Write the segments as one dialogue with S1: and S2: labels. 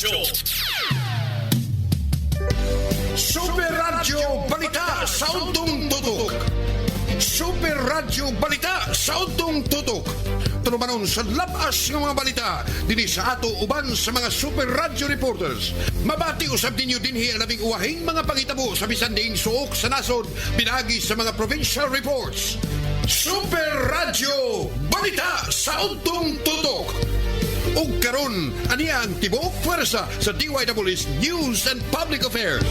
S1: Radyo.
S2: Super Radio Balita sa Udtong Tutok. Super Radio Balita sa Udtong Tutok. Tunubanon sa labas ng mga balita dinhi sa ato uban sa mga Super Radio reporters. Mabati usab ninyo dinhi ang labing uwahing mga pangitabo sa bisan diin suok sa nasod pinagi sa mga provincial reports. Super Radio Balita sa Udtong Tutok. Ug karon aniya ang tibuok pwersa sa DYW's News and Public Affairs.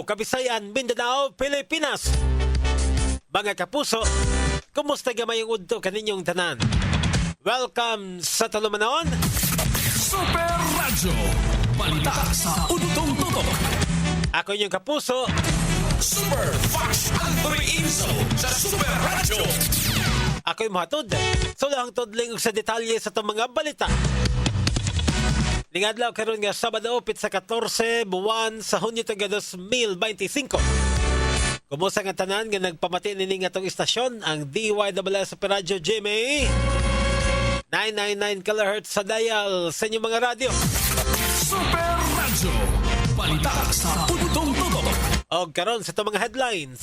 S3: Kabisayan, Mindanao, Pilipinas. Mga kapuso, kumusta gamay yung udto kaninyong tanan? Welcome sa Talumanon.
S1: Super Radio Balita sa Udtong Tutok.
S3: Ako inyong kapuso,
S1: Super Fox Anthony Inzo sa Super Radio.
S3: ako yung mahatod. Sulahang tudling sa detalye sa itong mga balita. Lingadlaw karon nga Sabado, pit sa 14 buwan sa Hunyo taga 2025. Kumusta nga tanan nga nagpamati nini nga tong istasyon ang DYWS Super Radio GMA 999 kHz sa dial sa inyong mga radyo.
S1: Super Radio Balita sa Udtong Tutok.
S3: O karon sa itong mga headlines.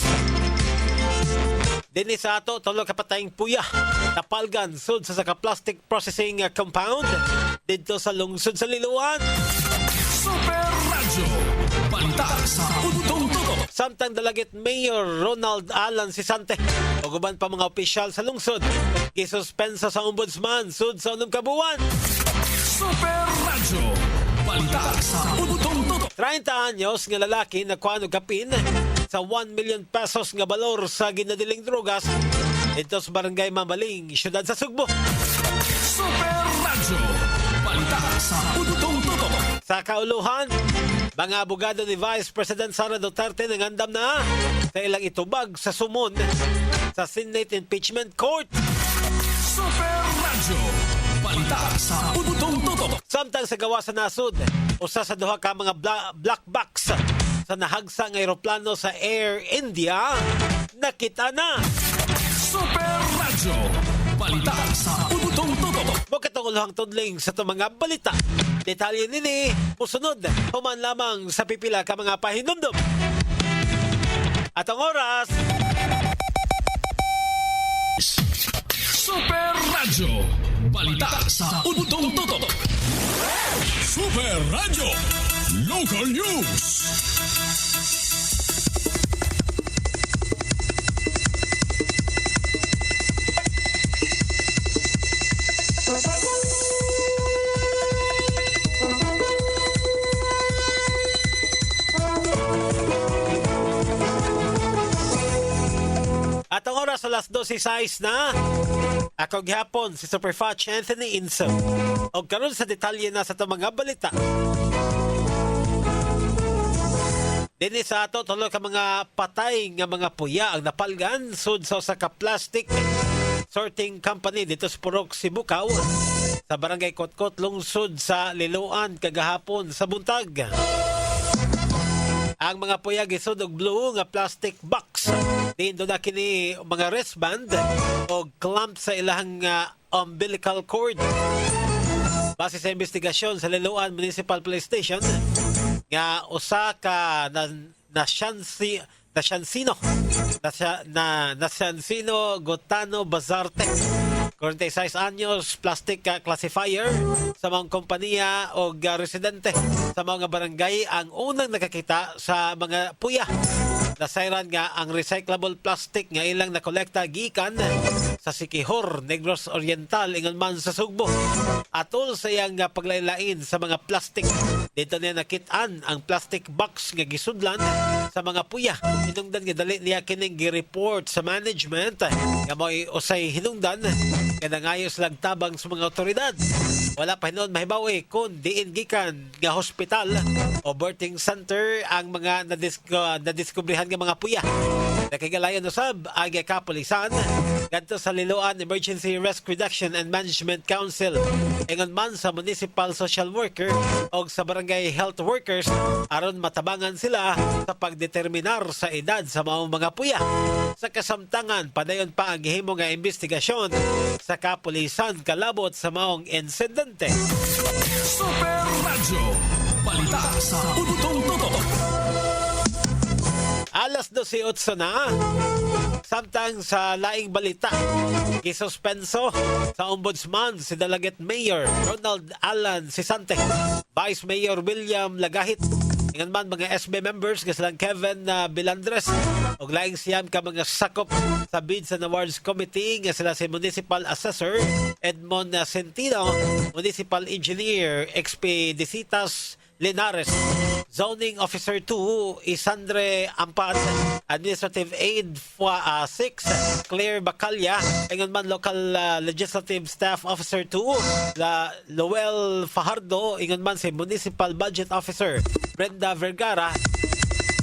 S3: Dini sa ato, tulo kapatayng puya. Napalgan sud sa plastic processing compound dito sa lungsod sa Liloan.
S1: Super Radio Balita sa Udtong Tutok.
S3: Samtang dalagit Mayor Ronald Alan Sisante o guban pa mga opisyal sa lungsod gisuspenso sa ombudsman sud sa unong kabuwan.
S1: Super Radio Balita sa Udtong Tutok.
S3: 30 anyos nga lalaki na kuano kapin sa 1 million pesos nga balor sa ginadiling drogas dito sa barangay Mamaling, siyudad sa Sugbo.
S1: Super Radio Balita sa Udtong Tutok.
S3: Sa kauluhan, mga abogado ni Vice President Sara Duterte nangandam na sa ilang itubag sa sumon sa Senate Impeachment Court.
S1: Super Radio Balita sa Udtong Tutok.
S3: Samtang sa gawa sa nasud, usa sa duha ka mga black box sa nahagsa ng aeroplano sa Air India, nakita na.
S1: Super Radio Balita sa Udtong Tutok.
S3: Magkatunguluhang tudling sa itong mga balita. Detalye nini, musunod, human lamang sa pipila ka mga pahinumdum. At ang oras,
S1: Super Radio Balita sa Udtong Tutok. Super Radio Local News.
S3: at ang oras alas 12:06 na. Ako gihapon si Superfatch Anthony Inso. O karon sa detalye na sa itong mga balita. Dini sa ato, tuloy ka mga patay nga mga puya ang napalgan sud sa ka plastic sorting company dito sa Purok, Sibukaw sa barangay Kotkot, lungsod sa Liloan kagahapon sa buntag. Ang mga puya gisud og blue nga plastic box. Dindo na kini mga wristband o clamp sa ilahang umbilical cord. Base sa investigasyon sa Liloan Municipal Police Station, nga usa ka Naciancino Gotano Bazarte, 46 anyos, plastic classifier sa mga kompanya o residente sa mga barangay ang unang nakakita sa mga puya. Nasayran nga ang recyclable plastic nga ilang nakolekta gikan sa Siquijor, Negros Oriental, ingon man sa Sugbo. Atol sa iyang paglaylain sa mga plastic Dito niya nakitaan ang plastic box nga gisudlan sa mga puya. Hinungdan nga dali niya kining gi-report sa management nga mo'y usay hinungdan nga nangayos lang tabang sa mga otoridad. Wala pa hinon mahibaw kung diin gikan nga hospital o birthing center ang mga nadiskubrihan nga mga puya. Nakigalayan usab ang kapulisan kadto sa Liloan Emergency Risk Reduction and Management Council ingon man sa municipal social worker o sa barangay health workers aron matabangan sila sa pagdeterminar sa edad sa maong mga puya. Sa kasamtangan, padayon pa ang gihimo nga investigasyon sa kapulisan kalabot sa maong insidente.
S1: Super Radio. Balita sa Butong Tutok.
S3: Alas 12:08 na. Samtang sa laing balita, gisuspenso sa ombudsman si Delegate Mayor Ronald Alan Sisante, Vice Mayor William Lagahit, ingon man mga SB members nga silang Kevin Bilandres ug laing siyam ka mga sakop sa Bids and Awards Committee nga sila si Municipal Assessor Edmond Centino, Municipal Engineer Expedicitas Linares, Zoning Officer 2 Isandre Ampat, Administrative Aide 6 Claire Bacalya, ingon man Local Legislative Staff Officer 2 Lowell Fajardo, ingon man si Municipal Budget Officer Brenda Vergara,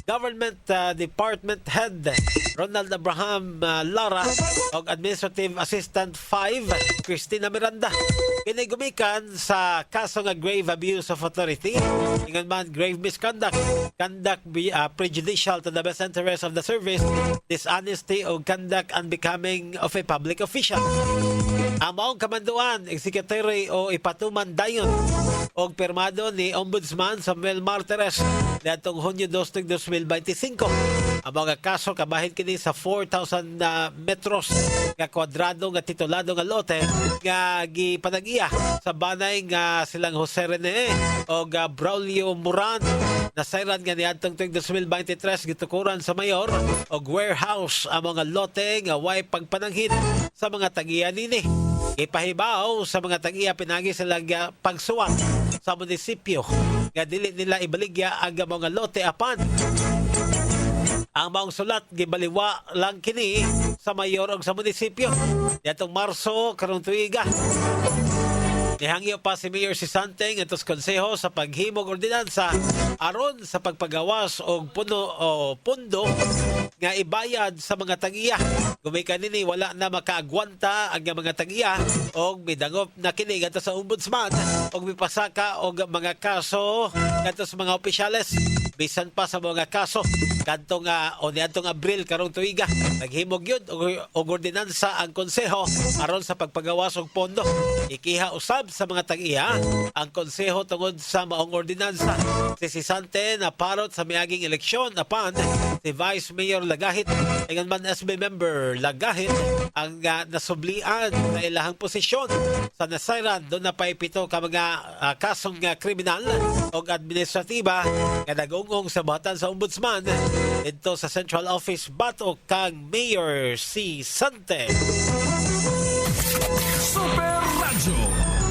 S3: Government Department Head Ronald Abraham Lara og Administrative Assistant 5 Cristina Miranda. Kini gumikan sa kaso nga grave abuse of authority, ingon man grave misconduct, conduct prejudicial to the best interest of the service, dishonesty o conduct unbecoming of a public official. Ang maong kamanduan, executive o ipatuman dayon og pirmado ni Ombudsman Samuel Martires datong Hunyo 2, 2025. Ang mga kaso kabahin kini sa 4,000 metros nga kwadrado nga titulado nga lote nga gipanag-iya sa banay nga silang Jose Rene o Braulio Moran. Nasayran nga niadtong 2023 gitukuran sa mayor og warehouse ang mga lote nga way pagpananghid sa mga tagiya nini. Ipahibaw sa mga tagiya pinagi sila pagsuwat sa munisipyo nga dili nila ibaligya ang mga lote apan ang maong sulat gibaliwa lang kini sa mayor og sa munisipyo. Diatong Marso karong tuiga, nihangyo pa si Mayor Sisante ngadto konseho sa paghimog ordinansa aron sa pagpagawas og pundo nga ibayad sa mga tagiya. Gumikan nini wala na makaagwanta ang mga tagiya og midangop na kini ngadto sa ombudsman og mipasaka og mga kaso ngadto sa mga opisyales. Bisan pa sa mga kaso kadtong niadtong Abril karong tuiga naghimog yun og ordinansa ang konseho aron sa pagpagawas og pondo. Ikiha usab sa mga tagiya ang konseho tungod sa maong ordinansa. Si Sisante na parot sa miaging eleksyon apan si Vice Mayor Lagahit ingon man SB member Lagahit ang nasublian na ilahang posisyon sa nasayran doon na pay 7 ka mga kasong kriminal o administratiba nga nagungong sa buhatan sa ombudsman dito sa Central Office batok kang Mayor Sisante.
S1: Super Radio.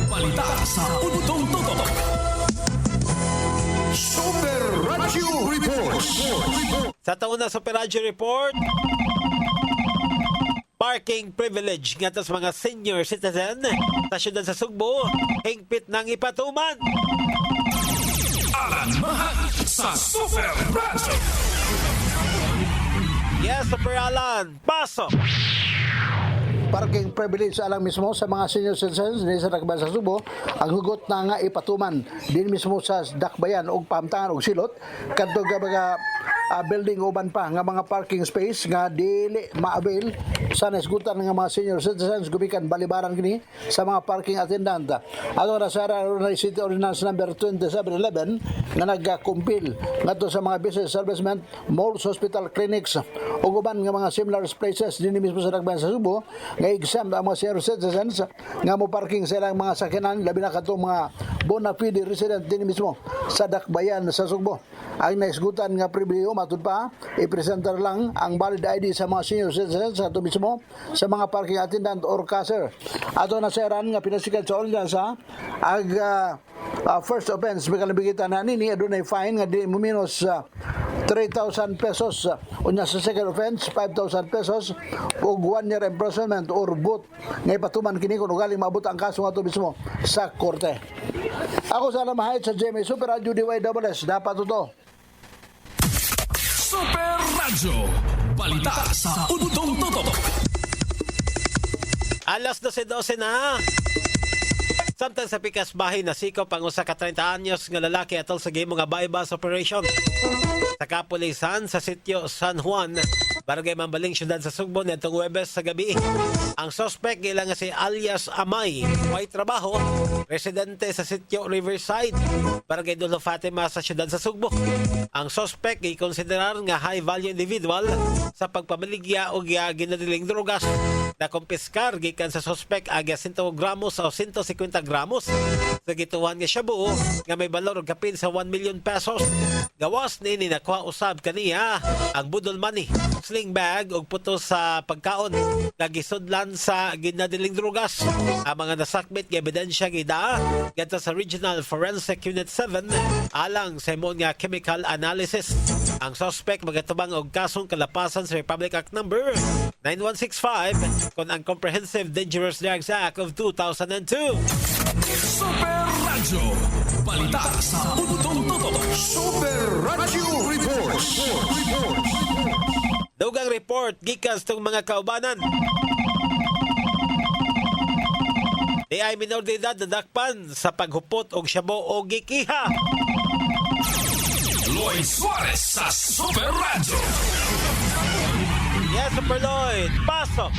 S1: Balita sa Butong Tutok.
S2: Super Radio Reports.
S3: Sa taon na Super Radio Report, parking privilege nga sa mga senior citizen sa syudad sa Sugbo, hingpit ng ipatuman.
S1: Alan Mahal sa Super Radio.
S3: Yes, Super Alan, pasok!
S4: Parking privilege alang mismo sa mga senior citizens din sa Dakbayan sa Subo ang hugot na nga ipatuman din mismo sa Dakbayan og pahamtangan og silot kadto mga building uban pa nga mga parking space nga dili ma-avail sa nasgutan nga mga senior citizens gumikan balibaran kini sa mga parking attendant. Ato na sa City Ordinance number 2711 nga nagkumpil ngadto sa mga business establishment, malls, hospital, clinics ug uban nga mga similar places din mismo sa Dakbayan sa Subo nga exempt ang mga senior citizens nga mo parking sa ilang mga sakyanan labi na kadtong mga bona fide resident din mismo sa Dakbayan sa Subo. Ang naisgutan nga pribilehiyo matud pa i-presenter lang ang valid ID sa mga senior citizens sa ito mismo sa mga parking attendant or cashier. Ato na seran nga pinasikat sa ordinansa ag first offense may kalabigitan na nini adunay fine nga di mo minus 3,000 pesos. Unya sa second offense 5,000 pesos ug 1 year imprisonment or both nga ipatuman kini kung ugali maabot ang kaso nga to mismo sa korte. Ako sa Lamahayt sa GMA Super Radio DYWS, dapat ito.
S1: Super Radio. Balita sa Udtong Totok.
S3: Alas 12:12 na. Samtang sa pikas bahin na sikop ang usa ka 30 anyos nga lalaki atol sa gihimo nga bypass operation sa kapulisan sa sitio San Juan, barangay Mambaling, siyudad sa Sugbo nitong Huwebes sa gabi. Ang suspect gila nga si alias Amay, may trabaho, residente sa sitio Riverside, barangay Dulo Fatima sa siyudad sa Sugbo. Ang suspect gikonsiderar nga high value individual sa pagpamaligya o ginadiling drogas na kumpiskar gikan sa suspect aga 100 gramos o 150 gramos sa gituhan nga shabu nga may balor og kapin sa 1 million pesos. Gawas nini nakuha usab kaniya ang budol money, sling bag ug puto sa pagkaon nga gisudlan sa ginadiling drogas. Ang mga nasakmit nga ebidensya gida gadto sa Regional Forensic Unit 7 alang sa imong nga chemical analysis. Ang suspect magatubang og kasong kalapasan sa Republic Act number 9165 kon ang Comprehensive Dangerous Drugs Act of 2002.
S1: Super Radio. Balita sa Udtong Totok.
S2: Super Radio Reports.
S3: Dugang report gikan sa mga kaubanan. Di ay minor de edad nadakpan sa paghupot og syabo o gikiha.
S1: Lloyd Suarez sa Super Radio.
S3: Yes, Super Lloyd. Pasok.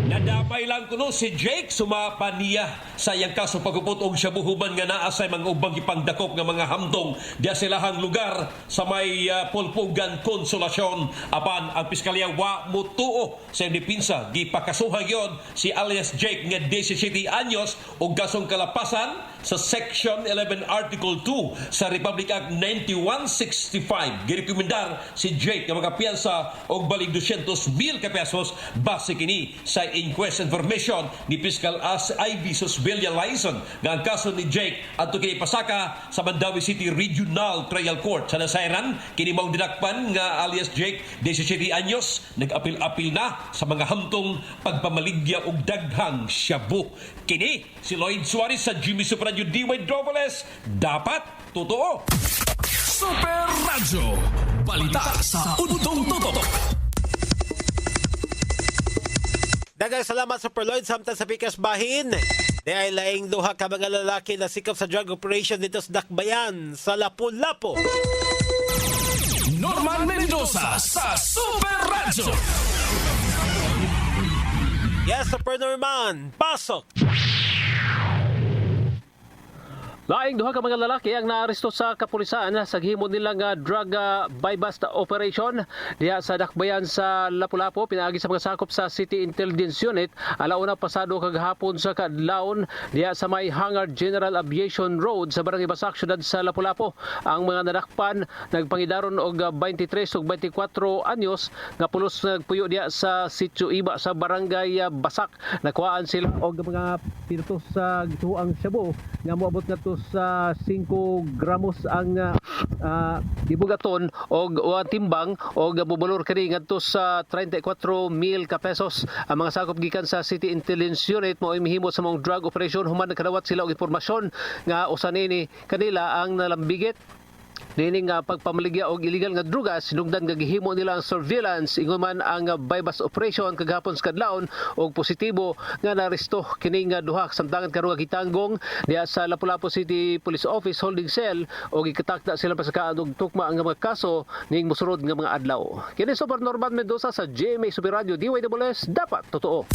S5: Nadapay lang kuno si Jake sumapa niya sa iyang kaso pagupot og syabuhuban nga naa sa mga ubang ipangdakop nga mga hamdong diya silahang lugar sa may Pulpugan, Konsolasyon. Apan ang piskalya wa mutuo sa dipinsa gipakasuhan gyud si alias Jake nga 17 anyos og kasong kalapasan sa Section 11 Article 2 sa Republic Act 9165. Girekomendar si Jake nga makapiyansa og balig 200,000 ka pesos base kini sa inquest information ni Fiscal Ivy Susbelia Lyson nga ang kaso ni Jake adto kini pasaka sa Mandawi City Regional Trial Court sa Nasairan. Kini mao dinakpan nga alias Jake 17 anyos nag-apil-apil na sa mga hamtong pagpamaligya og daghang shabu. Kini si Lloyd Suarez sa Jimmy Super Radio DYWS, dapat totoo.
S1: Super Radio. Balita sa Udtong Totok.
S3: Daghang salamat Super Lloyd samtang sa pikas bahin. Di ay laing duha ka mga lalaki na sikap sa drug operation dito sa Dakbayan sa Lapu-Lapu.
S1: Norman Mendoza sa Super Radio.
S3: Yes, Super Norman. Pasok.
S6: Laing duha ka mga lalaki ang naaresto sa kapulisan sa gihimo nilang drug buy-bust operation diha sa Dakbayan sa Lapu-Lapu pinaagi sa mga sakop sa City Intelligence Unit alauna pasado kagahapon sa kadlawon diha sa may Hangar General Aviation Road sa Barangay Basak, syudad sa Lapu-Lapu. Ang mga nadakpan nagpangidaron og 23 ug 24 anyos nga pulos nagpuyo diha sa Sitio Iba sa Barangay Basak. Nakuhaan sila og mga pirtos sa gituang shabu nga moabot ngadto sa 5 gramos ang dibugaton og timbang og bubalor kini ngadto sa 34,000 ka pesos. Ang mga sakop gikan sa City Intelligence Unit mao imhimo sa mong drug operation human nakadawat sila og impormasyon nga usa nini kanila ang nalambigit Nining pagpamaligya og illegal nga drugas, sinugdan nga gihimo nila ang surveillance ingon man ang buy-bust operation kagahapon sa kadlawon og positibo nga naresto kini nga duha samtangan karon nga gitanggong diha sa Lapu-Lapu City Police Office Holding Cell og gikatakda sila pasakaan og tukma ang mga kaso ning mosunod nga mga adlaw. Kini Super Norman Mendoza sa GMA Super Radio DYWS, dapat totoo.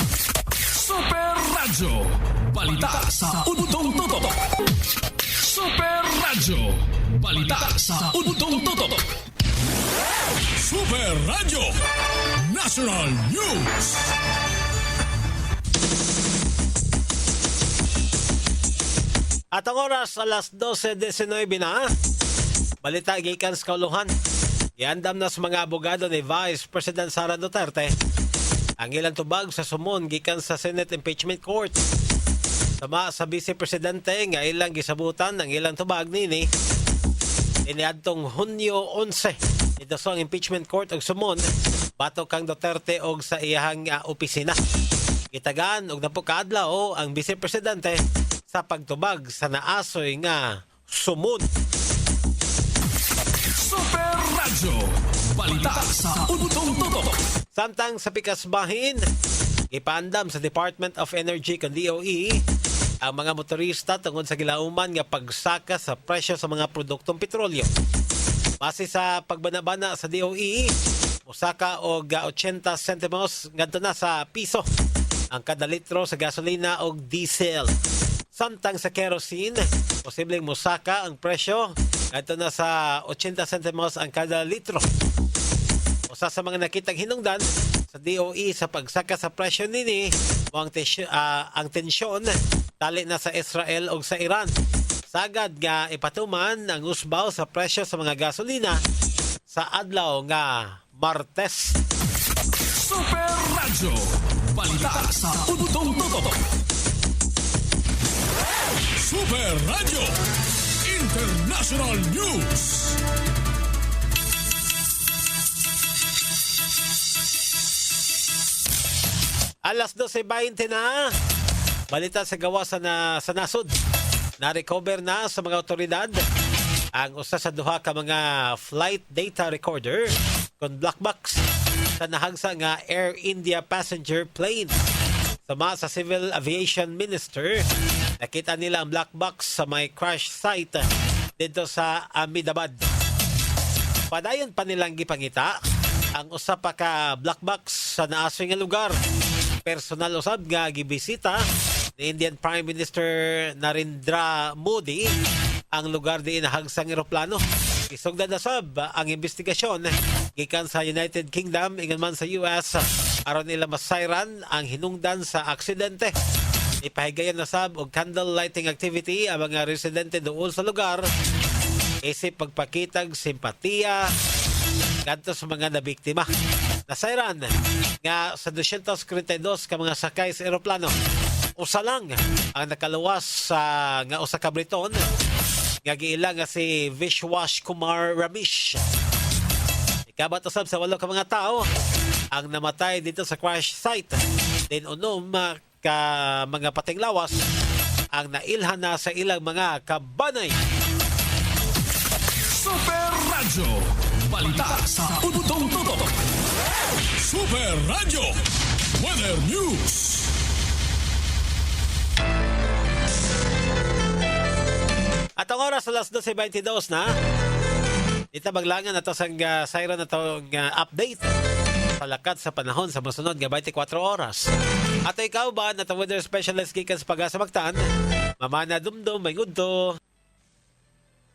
S1: Super Radio, balita sa Udtong Totok. Super Radio, balita sa Udtong Totok. Super Radio, National News.
S3: At ang oras alas 12:19 na. Balita gikan sa kauluhan. Iandam na sa mga abogado ni Vice President Sara Duterte ang ilang tubag sa sumon gikan sa Senate Impeachment Court. Sama sa Vice Presidente nga ilang gisabutan ang ilang tubag nini iniadtong Hunyo 11 ito sa impeachment court og sumon batok kang Duterte og sa iyahang opisina. Gitagaan og napo kaadlaw ang Vice Presidente sa pagtubag sa naasoy nga sumon.
S1: Super Radyo Balita sa Utong Tutok.
S3: Samtang sa pikas bahin, ipaandam sa Department of Energy kan DOE ang mga motorista tungod sa gilauman nga pagsaka sa presyo sa mga produktong petrolyo. Base sa pagbanabana sa DOE, musaka og 80 centimos ngadto na sa piso ang kada litro sa gasolina o diesel. Samtang sa kerosene, posibleng musaka ang presyo ngadto na sa 80 centimos ang kada litro. Usa sa mga nakitang hinungdan sa DOE sa pagsaka sa presyo nini o ang tensyon tali na sa Israel o sa Iran. Sagad nga ipatuman ang usbaw sa presyo sa mga gasolina sa adlaw nga Martes.
S1: Super Radyo Balita sa Utong Tutok. Super Radyo International News.
S3: Alas 12:20 na. Balita sa gawa sa nasod. Na-recover na sa mga otoridad ang usa sa duha ka mga flight data recorder kon black box sa nahagsa nga Air India passenger plane. Sama sa Civil Aviation Minister, nakita nila ang black box sa may crash site dito sa Ahmedabad. Padayon pa nilang gipangita ang usa pa ka black box sa naasoy nga lugar. Personal usab nga gibisita ni Indian Prime Minister Narendra Modi ang lugar di nahagsang eroplano. Isugdan na sab ang investigasyon gikan sa United Kingdom ingon man sa US aron nila masayran ang hinungdan sa aksidente. Ipahigayon na sab og candle lighting activity ang mga residente dool sa lugar isip pagpakitag simpatiya kadto sa mga nabiktima. Nasayran nga sa 242 ka mga sakay sa eroplano, usa lang ang nakaluwas sa nga usa ka Briton nga giila nga si Vishwash Kumar Ramesh. Ikabat usab sa 8 ka mga tao ang namatay dito sa crash site. Din unom ka mga patinglawas ang nailhan na sa ilang mga kabanay.
S1: Super Radyo Balita sa Utong Tutok. Super Radyo Weather News.
S3: At ang oras alas 12:22 na. Dito maglangan ato sang siren na itong update sa lakat sa panahon sa masunod nga 24 oras. At ikaw ba na weather specialist gikan sa Pag-asa Mactan? Mamana Dumdum, may ngudto.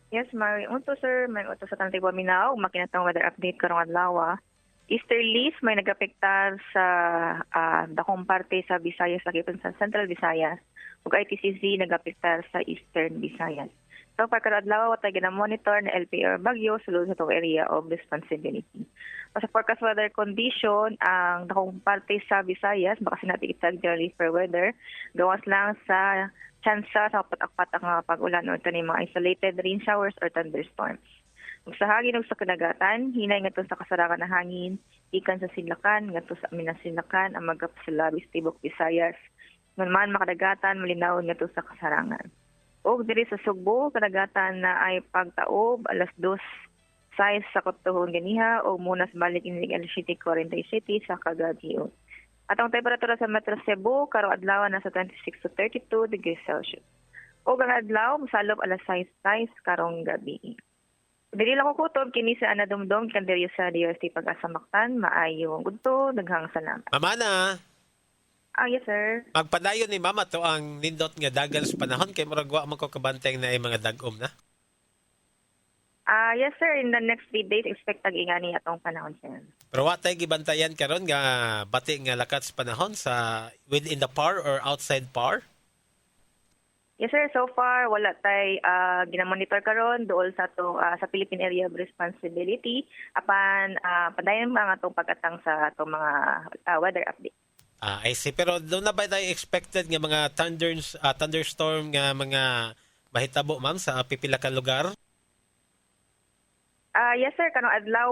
S7: Yes, may unto sir, may unto sa Tanti Paminaw, makinatang weather update karong adlaw. Easterlies may nagapektar sa dakong parte sa Visayas lakipan sa Central Visayas ug ITCZ nagapektar sa Eastern Visayas. So para adlaw watay gina-monitor na LPR bagyo sulod sa tong area of responsibility. Sa forecast weather condition, ang dakong parte sa Visayas baka sinatikitag generally for weather gawas lang sa tsansa sa patak-patak nga pag-ulan o kani mga isolated rain showers or thunderstorms. Sa hangin ug sa kadagatan, hinay ngadto sa kasarangan na hangin ikan sa Silakan ngadto sa Silakan ang magap sa labis tibok Visayas. Man makadagatan malinaw ngadto sa kasarangan. Og diri sa Sugbo kadagatan na ay pagtaob alas 2 size sa kutuhon ganiha o munas balik inig alas 7:47 sa kagabi. At ang temperatura sa Metro Cebu karong adlaw na sa 26 to 32 degrees Celsius. Og ang adlaw mosalop alas 6 karong gabi. Dili lang ko kutob kini sa Anadumdum kandiryo sa DOST Pag-asa Mactan, maayong gudto, daghang salamat.
S3: Mamana,
S7: Yes sir.
S3: magpadayon ni Mama to ang nindot nga dagal sa panahon kay murag wa man ko kabanteng na ay mga dagom na.
S7: Yes sir, in the next 3 days expect tag-ingani atong panahon sir.
S3: Pero wa tay gibantayan karon nga bati nga lakat sa panahon sa within the par or outside par?
S7: Yes sir, so far wala tay ginamonitor karon duol sa to sa Philippine Area of Responsibility apan padayon ang atong pag-atang sa atong mga weather update.
S3: I see. Pero doon na ba tayo expected nga mga thunderstorm nga mga mahitabo, ma'am, sa pipila ka lugar?
S7: Yes sir, kanong adlaw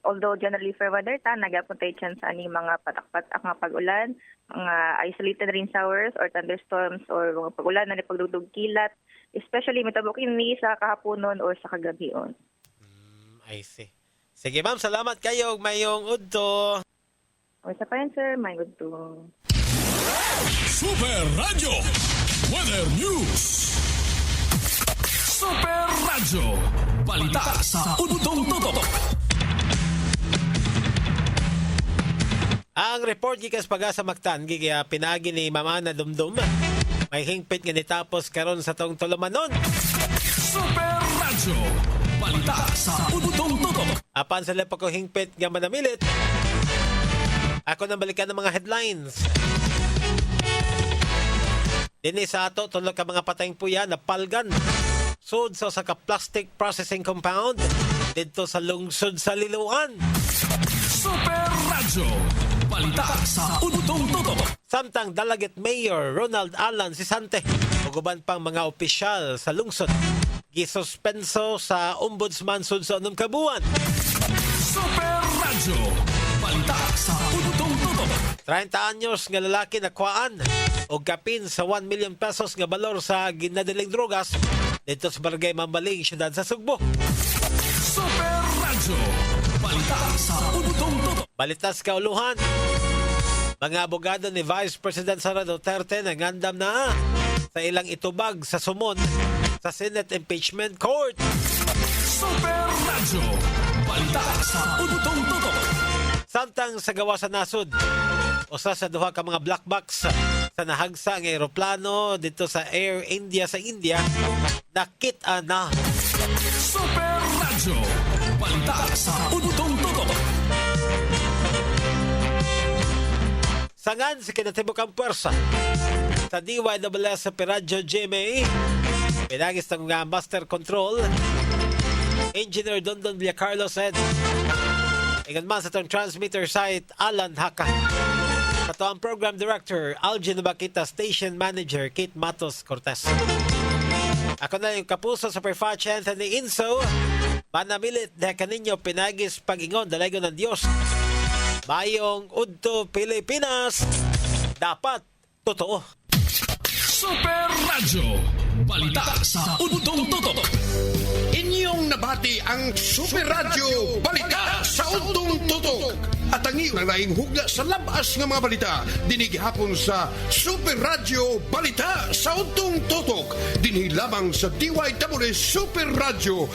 S7: although generally fair weather ta nagapon tay chance ani mga patak-patak nga pag-ulan, mga isolated rain showers or thunderstorms or mga pag-ulan na pagdugdug kilat, especially mitabo kini sa kahaponon or sa kagabion.
S3: I see. Sige ma'am, salamat kayo. Mayong udto.
S7: O isa pa yan sir, may good to.
S1: Super Radio Weather News. Super Radio Balita sa Udtong Tutok.
S3: Ang report gikas Pag-asa Mactan gigya pinagi ni Mama na Dumdum. May hingpit nga nitapos karon sa tong tulumanon.
S1: Super Radio Balita sa Udtong Tutok.
S3: Apan sa lepo ko hingpit nga manamilit. Ako nang balikan ng mga headlines. Dini sa ato tulo ka mga patayng puya na palgan. Sud sa plastic processing compound dito sa lungsod sa Liloan.
S1: Super Radio Balita sa Udtong Tutok.
S3: Samtang Dalaget Mayor Ronald Alan Sisante ug uban pang mga opisyal sa lungsod gisuspenso sa ombudsman sud sa unong kabuan.
S1: Super Radio Balita sa Udtong Tutok.
S3: 30 anyos nga lalaki nakuhaan og kapin sa 1 million pesos nga balor sa ginadiling drogas dito sa Barangay Mambaling, siyudad sa Sugbo.
S1: Super Radio Balita sa Udtong Tutok.
S3: Balitas kauluhan. Mga abogado ni Vice President Sara Duterte nangandam na sa ilang itubag sa sumon sa Senate Impeachment Court.
S1: Super Radio Balita sa Udtong Tutok.
S3: Samtang sa gawa sa nasud, usa sa duha ka mga black box sa nahagsa nga eroplano dito sa Air India sa India nakita na.
S1: Super Radio Balita sa Udtong Tutok.
S3: Sangan sa kinatibukang puwersa sa DYWS sa Piradyo GMA, pinagis ng Master Control, Engineer Dondon Villacarlo said, ingan man sa itong transmitter site, Alan Haka. Ito ang Program Director, Algin Bakita, Station Manager, Kate Matos Cortez. Ako na yung kapuso sa Perfatch Anthony Inso, manamilit na kaninyo pinagis pag-ingon, dalago ng Diyos. Mayong Udto Pilipinas, dapat totoo.
S1: Super Radio Balita sa Udtong Tutok.
S2: Inyong nabati ang Super Radio Balita sa Udtong Tutok. At ang iyong nanglaing hugna sa labas ng mga balita. Dinig hapon sa Super Radio Balita sa Udtong Tutok. Dinig lamang sa DYWS Super Radio